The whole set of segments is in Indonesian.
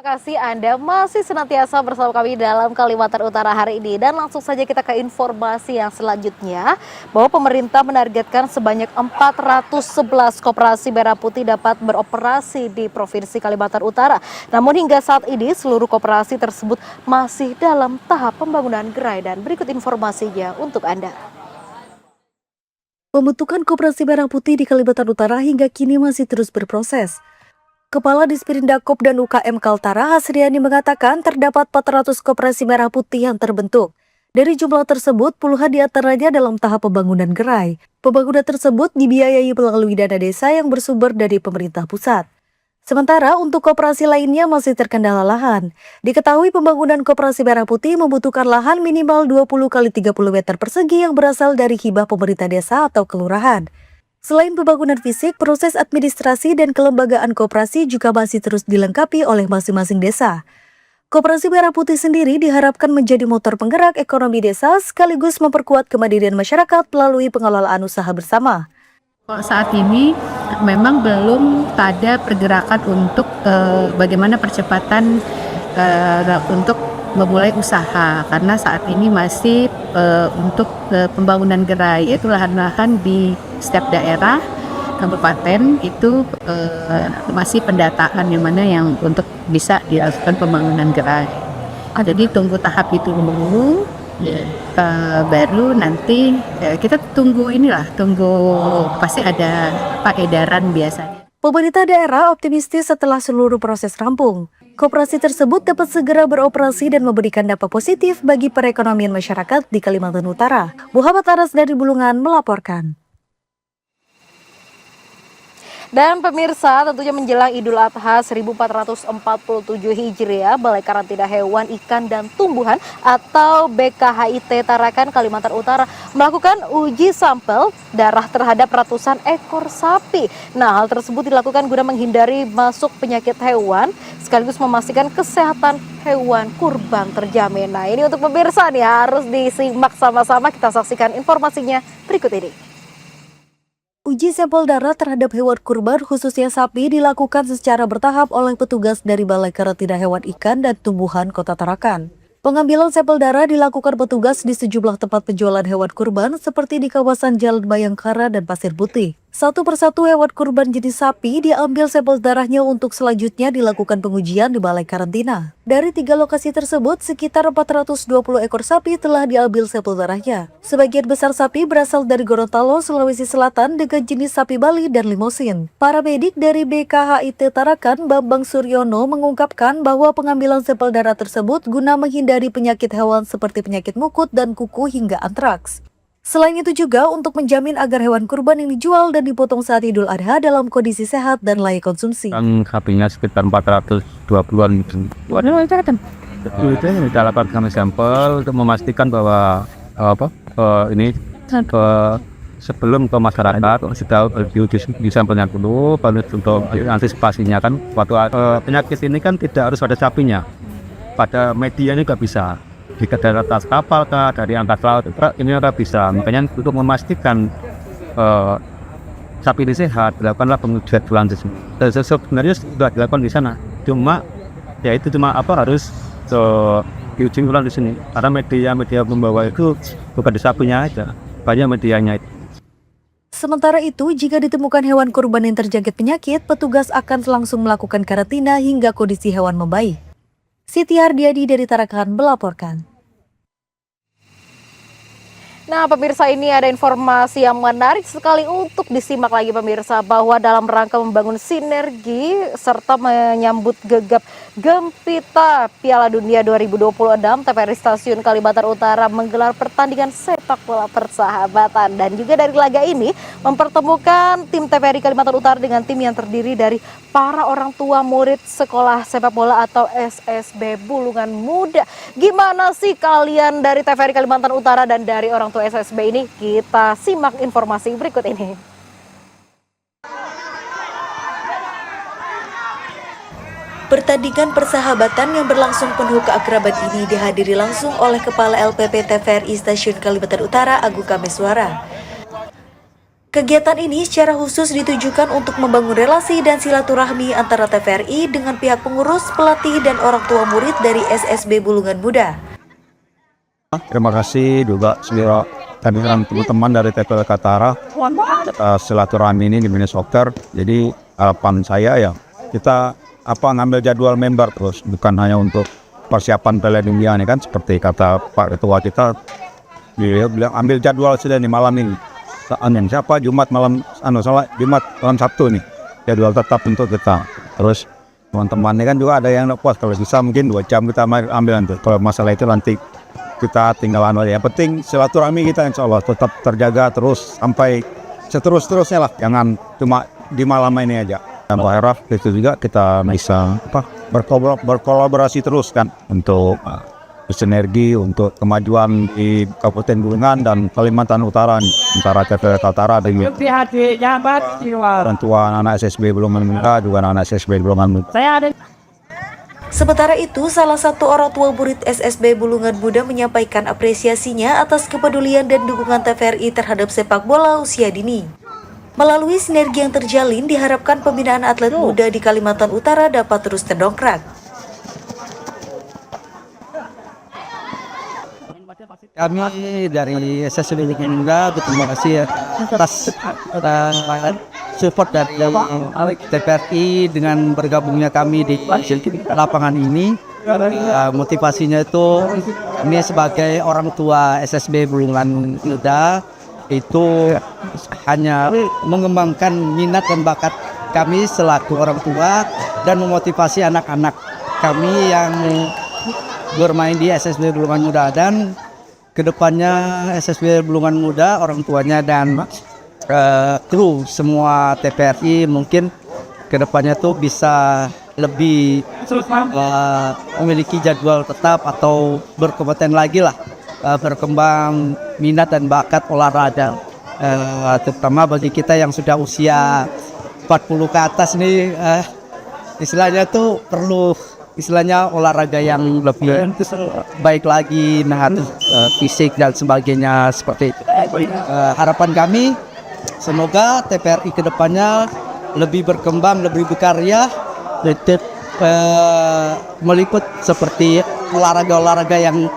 kasih Anda masih senantiasa bersama kami dalam Kalimantan Utara hari ini. Dan langsung saja kita ke informasi yang selanjutnya, bahwa pemerintah menargetkan sebanyak 411 koperasi merah putih dapat beroperasi di Provinsi Kalimantan Utara. Namun hingga saat ini seluruh koperasi tersebut masih dalam tahap pembangunan gerai, dan berikut informasinya untuk Anda. Pembentukan koperasi merah putih di Kalimantan Utara hingga kini masih terus berproses. Kepala Disperindakob dan UKM Kaltara Hasriani mengatakan terdapat 400 koperasi merah putih yang terbentuk. Dari jumlah tersebut, puluhan diantaranya dalam tahap pembangunan gerai. Pembangunan tersebut dibiayai melalui dana desa yang bersumber dari pemerintah pusat. Sementara untuk koperasi lainnya masih terkendala lahan. Diketahui pembangunan koperasi merah putih membutuhkan lahan minimal 20 x 30 meter persegi yang berasal dari hibah pemerintah desa atau kelurahan. Selain pembangunan fisik, proses administrasi dan kelembagaan koperasi juga masih terus dilengkapi oleh masing-masing desa. Koperasi merah putih sendiri diharapkan menjadi motor penggerak ekonomi desa sekaligus memperkuat kemandirian masyarakat melalui pengelolaan usaha bersama. Saat ini memang belum ada pergerakan untuk bagaimana percepatan untuk memulai usaha, karena saat ini masih untuk pembangunan gerai, yaitu lahan-lahan di setiap daerah kabupaten itu masih pendataan yang mana yang untuk bisa dilakukan pembangunan gerai. Jadi tunggu tahap itu dulu, baru nanti kita tunggu pasti ada edaran biasanya. Pemerintah daerah optimistis setelah seluruh proses rampung, koperasi tersebut dapat segera beroperasi dan memberikan dampak positif bagi perekonomian masyarakat di Kalimantan Utara. Muhammad Aras dari Bulungan melaporkan. Dan pemirsa, tentunya menjelang Idul Adha 1447 Hijriah, Balai Karantina Hewan, Ikan, dan Tumbuhan atau BKHIT Tarakan, Kalimantan Utara melakukan uji sampel darah terhadap ratusan ekor sapi. Nah, hal tersebut dilakukan guna menghindari masuk penyakit hewan sekaligus memastikan kesehatan hewan kurban terjamin. Nah, ini untuk pemirsa nih harus disimak sama-sama, kita saksikan informasinya berikut ini. Uji sampel darah terhadap hewan kurban khususnya sapi dilakukan secara bertahap oleh petugas dari Balai Karantina Hewan, Ikan, dan Tumbuhan Kota Tarakan. Pengambilan sampel darah dilakukan petugas di sejumlah tempat penjualan hewan kurban seperti di kawasan Jalan Bayangkara dan Pasir Putih. Satu persatu hewan kurban jenis sapi diambil sampel darahnya untuk selanjutnya dilakukan pengujian di Balai Karantina. Dari 3 lokasi tersebut, sekitar 420 ekor sapi telah diambil sampel darahnya. Sebagian besar sapi berasal dari Gorontalo, Sulawesi Selatan dengan jenis sapi Bali dan Limosin. Para medik dari BKHIT Tarakan, Bambang Suryono, mengungkapkan bahwa pengambilan sampel darah tersebut guna menghindari penyakit hewan seperti penyakit mukut dan kuku hingga antraks. Selain itu juga untuk menjamin agar hewan kurban yang dijual dan dipotong saat Idul Adha dalam kondisi sehat dan layak konsumsi. Sapinya sekitar 420-an. Itu kita lakukan kami sampel untuk memastikan bahwa ini sebelum ke masyarakat sudah di sampelnya dulu, baru untuk antisipasinya kan. Waktu penyakit ini kan tidak harus pada sapinya, pada medianya juga bisa. Jika dari atas kapal kah, dari angkat laut, ini juga bisa. Makanya untuk memastikan sapi ini sehat, dilakukanlah pengujian lanjut. Sebenarnya sudah dilakukan di sana. Cuma harus diuji ulang di sini. Karena media membawa itu bukan di sapinya aja, banyak medianya itu. Sementara itu, jika ditemukan hewan kurban yang terjangkit penyakit, petugas akan langsung melakukan karantina hingga kondisi hewan membaik. Siti Hardiadi dari Tarakan melaporkan. Nah, pemirsa, ini ada informasi yang menarik sekali untuk disimak lagi pemirsa, bahwa dalam rangka membangun sinergi serta menyambut gegap gempita Piala Dunia 2026, TVRI Stasiun Kalimantan Utara menggelar pertandingan sepak bola persahabatan, dan juga dari laga ini mempertemukan tim TVRI Kalimantan Utara dengan tim yang terdiri dari para orang tua murid sekolah sepak bola atau SSB Bulungan Muda. Gimana sih kalian dari TVRI Kalimantan Utara dan dari orang tua SSB ini? Kita simak informasi berikut ini. Pertandingan persahabatan yang berlangsung penuh keakraban ini dihadiri langsung oleh Kepala LPP TVRI Stasiun Kalimantan Utara, Agung Kameswara. Kegiatan ini secara khusus ditujukan untuk membangun relasi dan silaturahmi antara TVRI dengan pihak pengurus, pelatih, dan orang tua murid dari SSB Bulungan Muda. Terima kasih juga semua teman-teman dari TPL Kaltara silaturahmi ini di Mini Soccer. Jadi harapan saya ya kita ngambil jadwal member terus, bukan hanya untuk persiapan Piala Dunia ini kan, seperti kata Pak Ketua kita, beliau bilang ambil jadwal sudah di malam ini. Siapa Jumat malam Jumat malam Sabtu nih jadwal tetap untuk kita. Terus teman-teman ini kan juga ada yang puas, kalau bisa mungkin 2 jam kita ambil nanti. Kalau masalah itu nanti kita tinggal aja. Yang penting silaturahmi kita insya Allah tetap terjaga terus sampai seterusnya lah. Jangan cuma di malam ini aja. Dan berharap itu juga kita bisa berkolaborasi terus kan untuk sinergi untuk kemajuan di Kabupaten Bulungan dan Kalimantan Utara nih, antara TPL Kaltara dengan orang tua anak SSB Bulungan Muda juga anak SSB Bulungan Muda. Sementara itu, salah satu orang tua murid SSB Bulungan Muda menyampaikan apresiasinya atas kepedulian dan dukungan TVRI terhadap sepak bola usia dini. Melalui sinergi yang terjalin, diharapkan pembinaan atlet muda di Kalimantan Utara dapat terus terdongkrak. Kami dari SSB Bulungan Muda berterima kasih ya atas support dari TVRI dengan bergabungnya kami di lapangan ini. Motivasinya itu ini sebagai orang tua SSB Bulungan Muda itu hanya mengembangkan minat dan bakat kami selaku orang tua dan memotivasi anak-anak kami yang bermain di SSB Bulungan Muda, dan kedepannya SSB Bulungan Muda, orang tuanya dan kru semua TVRI mungkin kedepannya tuh bisa lebih memiliki jadwal tetap atau berkompeten lagi lah, berkembang minat dan bakat olahraga, terutama bagi kita yang sudah usia 40 ke atas nih, istilahnya tuh perlu olahraga yang lebih baik lagi, fisik dan sebagainya seperti itu. Harapan kami semoga TVRI kedepannya lebih berkembang, lebih berkarya, meliput seperti olahraga-olahraga yang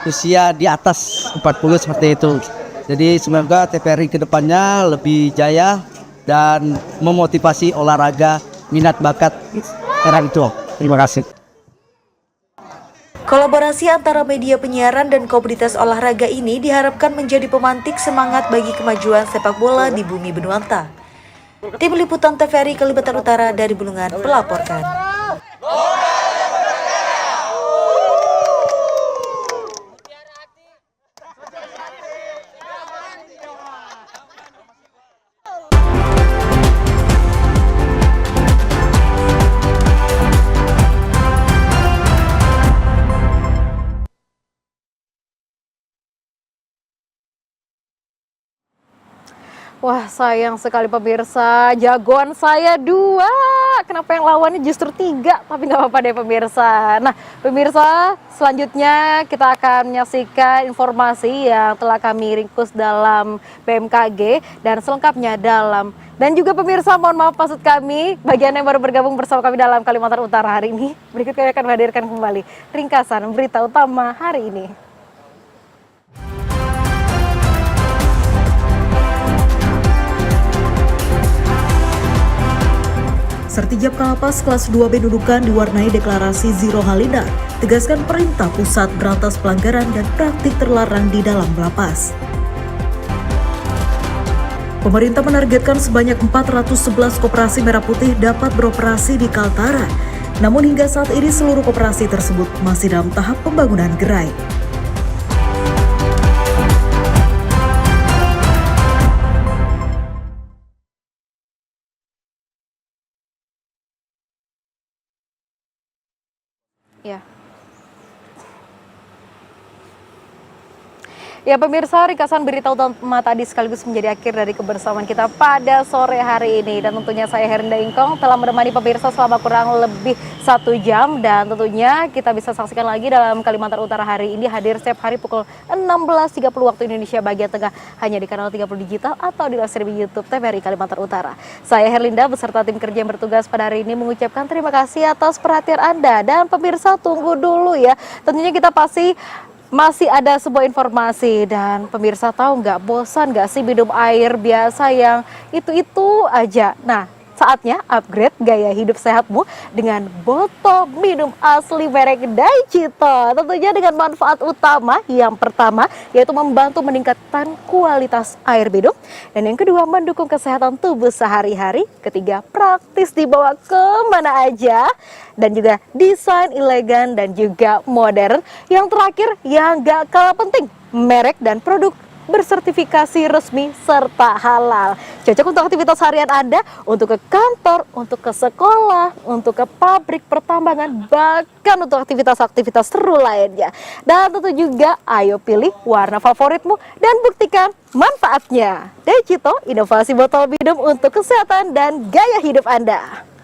usia di atas 40 seperti itu. Jadi semoga TVRI kedepannya lebih jaya dan memotivasi olahraga minat bakat era itu. Terima kasih. Kolaborasi antara media penyiaran dan komunitas olahraga ini diharapkan menjadi pemantik semangat bagi kemajuan sepak bola di bumi Benuanta. Tim Liputan TVRI Kalimantan Utara dari Bulungan melaporkan. Wah, sayang sekali pemirsa, jagoan saya 2. Kenapa yang lawannya justru 3? Tapi nggak apa-apa deh pemirsa. Nah, pemirsa, selanjutnya kita akan menyaksikan informasi yang telah kami ringkus dalam BMKG dan selengkapnya dalam. Dan juga pemirsa, mohon maaf maksud kami, bagian yang baru bergabung bersama kami dalam Kalimantan Utara hari ini. Berikut kami akan menghadirkan kembali ringkasan berita utama hari ini. Sertijab Kalapas kelas 2B Nunukan diwarnai deklarasi Zero Halinder, tegaskan perintah pusat berantas pelanggaran dan praktik terlarang di dalam lapas. Pemerintah menargetkan sebanyak 411 koperasi merah putih dapat beroperasi di Kaltara. Namun hingga saat ini seluruh koperasi tersebut masih dalam tahap pembangunan gerai. Ya. Ya pemirsa, ringkasan berita utama tadi sekaligus menjadi akhir dari kebersamaan kita pada sore hari ini. Dan tentunya saya Herinda Ingkong telah menemani pemirsa selama kurang lebih 1 jam. Dan tentunya kita bisa saksikan lagi dalam Kalimantan Utara hari ini hadir setiap hari pukul 16.30 waktu Indonesia bagian tengah. Hanya di kanal 30 digital atau di live streaming YouTube TVRI Kalimantan Utara. Saya Herlinda beserta tim kerja yang bertugas pada hari ini mengucapkan terima kasih atas perhatian Anda. Dan pemirsa tunggu dulu ya. Tentunya kita masih ada sebuah informasi dan pemirsa tahu nggak, bosan nggak sih minum air biasa yang itu-itu aja? Nah, saatnya upgrade gaya hidup sehatmu dengan botol minum asli merek Daicito. Tentunya dengan manfaat utama yang pertama yaitu membantu meningkatkan kualitas air minum. Dan yang kedua mendukung kesehatan tubuh sehari-hari. Ketiga praktis dibawa kemana aja. Dan juga desain elegan dan juga modern. Yang terakhir yang gak kalah penting, merek dan produk bersertifikasi resmi serta halal. Cocok untuk aktivitas harian Anda, untuk ke kantor, untuk ke sekolah, untuk ke pabrik pertambangan, bahkan untuk aktivitas-aktivitas seru lainnya. Dan tentu juga ayo pilih warna favoritmu dan buktikan manfaatnya. Daicito, inovasi botol minum untuk kesehatan dan gaya hidup Anda.